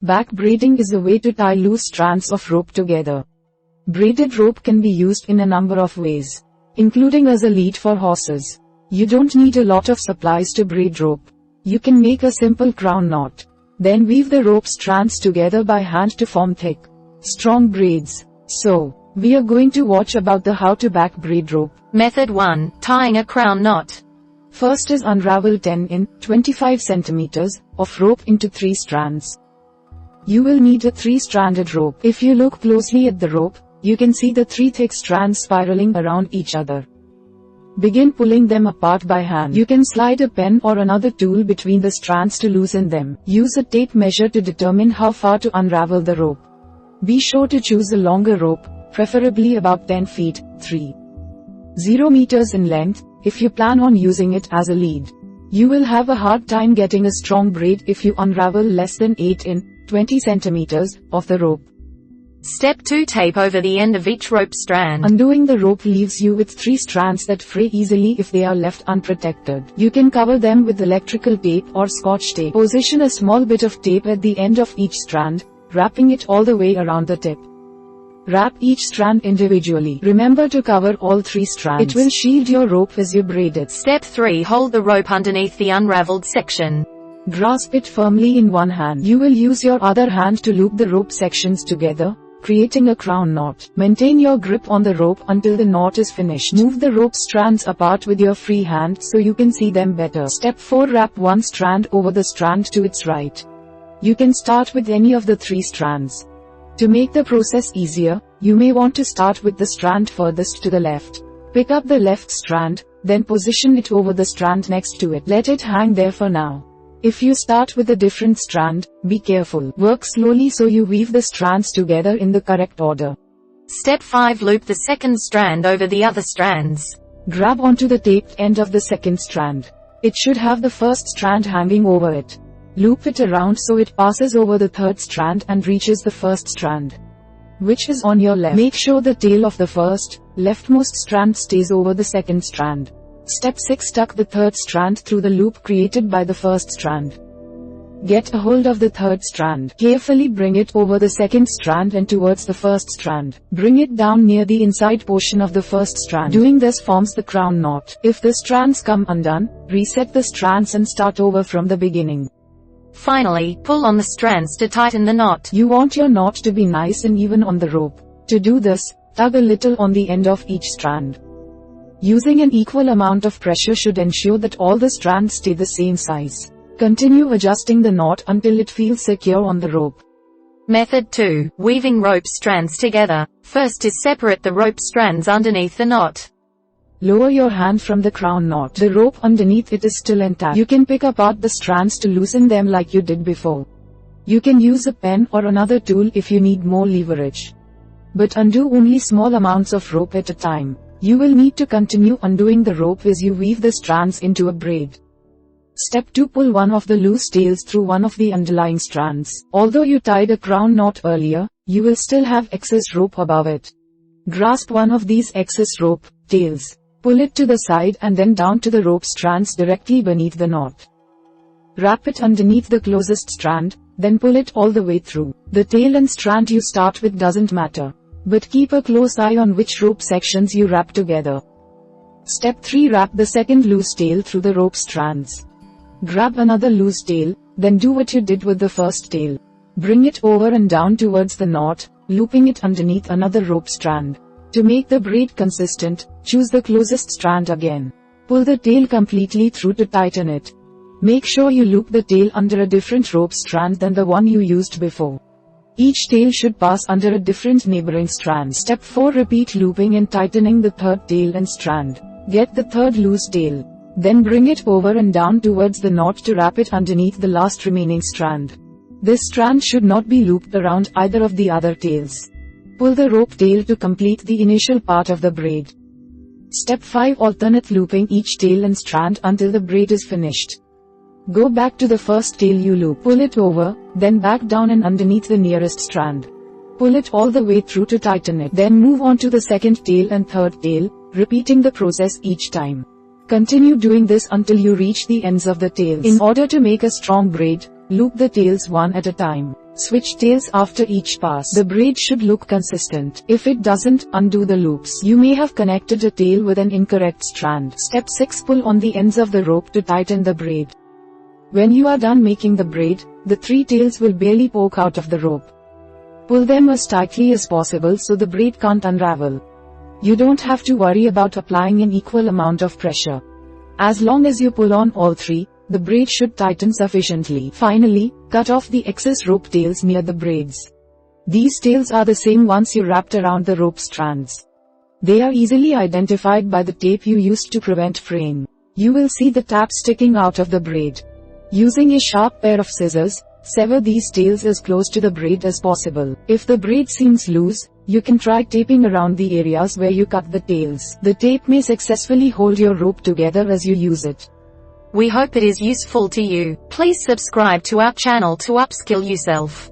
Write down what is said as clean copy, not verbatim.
Back braiding is a way to tie loose strands of rope together. Braided rope can be used in a number of ways, including as a lead for horses. You don't need a lot of supplies to braid rope. You can make a simple crown knot. Then weave the rope strands together by hand to form thick, strong braids. So, we are going to watch about the how to back braid rope. Method 1. Tying a crown knot. First is unravel 10 in 25 centimeters of rope into 3 strands. You will need a 3-stranded rope. If you look closely at the rope, you can see the 3 thick strands spiraling around each other. Begin pulling them apart by hand. You can slide a pen or another tool between the strands to loosen them. Use a tape measure to determine how far to unravel the rope. Be sure to choose a longer rope, preferably about 10 feet, 3.0 meters in length, if you plan on using it as a lead. You will have a hard time getting a strong braid if you unravel less than 8 in 20 centimeters of the rope. Step 2. Tape over the end of each rope strand. Undoing the rope leaves you with 3 strands that fray easily if they are left unprotected. You can cover them with electrical tape or scotch tape. Position a small bit of tape at the end of each strand, wrapping it all the way around the tip. Wrap each strand individually. Remember to cover all 3 strands. It will shield your rope as you braid it. Step 3. Hold the rope underneath the unraveled section. Grasp it firmly in one hand. You will use your other hand to loop the rope sections together, creating a crown knot. Maintain your grip on the rope until the knot is finished. Move the rope strands apart with your free hand so you can see them better. Step 4. Wrap one strand over the strand to its right. You can start with any of the 3 strands. To make the process easier, you may want to start with the strand furthest to the left. Pick up the left strand, then position it over the strand next to it. Let it hang there for now. If you start with a different strand, be careful. Work slowly so you weave the strands together in the correct order. Step 5. Loop the second strand over the other strands. Grab onto the taped end of the second strand. It should have the first strand hanging over it. Loop it around so it passes over the third strand and reaches the first strand, which is on your left. Make sure the tail of the first, leftmost strand stays over the second strand. Step 6. Tuck the third strand through the loop created by the first strand. Get a hold of the third strand. Carefully bring it over the second strand and towards the first strand. Bring it down near the inside portion of the first strand. Doing this forms the crown knot. If the strands come undone, reset the strands and start over from the beginning. Finally, pull on the strands to tighten the knot. You want your knot to be nice and even on the rope. To do this, tug a little on the end of each strand. Using an equal amount of pressure should ensure that all the strands stay the same size. Continue adjusting the knot until it feels secure on the rope. Method 2. Weaving rope strands together. First is separate the rope strands underneath the knot. Lower your hand from the crown knot. The rope underneath it is still intact. You can pick apart the strands to loosen them like you did before. You can use a pen or another tool if you need more leverage. But undo only small amounts of rope at a time. You will need to continue undoing the rope as you weave the strands into a braid. Step 2. Pull one of the loose tails through one of the underlying strands. Although you tied a crown knot earlier, you will still have excess rope above it. Grasp one of these excess rope tails. Pull it to the side and then down to the rope strands directly beneath the knot. Wrap it underneath the closest strand, then pull it all the way through. The tail and strand you start with doesn't matter, but keep a close eye on which rope sections you wrap together. Step 3. Wrap the second loose tail through the rope strands. Grab another loose tail, then do what you did with the first tail. Bring it over and down towards the knot, looping it underneath another rope strand. To make the braid consistent, choose the closest strand again. Pull the tail completely through to tighten it. Make sure you loop the tail under a different rope strand than the one you used before. Each tail should pass under a different neighboring strand. Step 4. Repeat looping and tightening the third tail and strand. Get the third loose tail. Then bring it over and down towards the knot to wrap it underneath the last remaining strand. This strand should not be looped around either of the other tails. Pull the rope tail to complete the initial part of the braid. Step 5. Alternate looping each tail and strand until the braid is finished. Go back to the first tail you loop. Pull it over, then back down and underneath the nearest strand. Pull it all the way through to tighten it. Then move on to the second tail and third tail, repeating the process each time. Continue doing this until you reach the ends of the tails. In order to make a strong braid, loop the tails one at a time. Switch tails after each pass. The braid should look consistent. If it doesn't, undo the loops. You may have connected a tail with an incorrect strand. Step 6. Pull on the ends of the rope to tighten the braid. When you are done making the braid, the 3 tails will barely poke out of the rope. Pull them as tightly as possible so the braid can't unravel. You don't have to worry about applying an equal amount of pressure. As long as you pull on all 3, the braid should tighten sufficiently. Finally, cut off the excess rope tails near the braids. These tails are the same ones you wrapped around the rope strands. They are easily identified by the tape you used to prevent fraying. You will see the tab sticking out of the braid. Using a sharp pair of scissors, sever these tails as close to the braid as possible. If the braid seems loose, you can try taping around the areas where you cut the tails. The tape may successfully hold your rope together as you use it. We hope it is useful to you. Please subscribe to our channel to upskill yourself.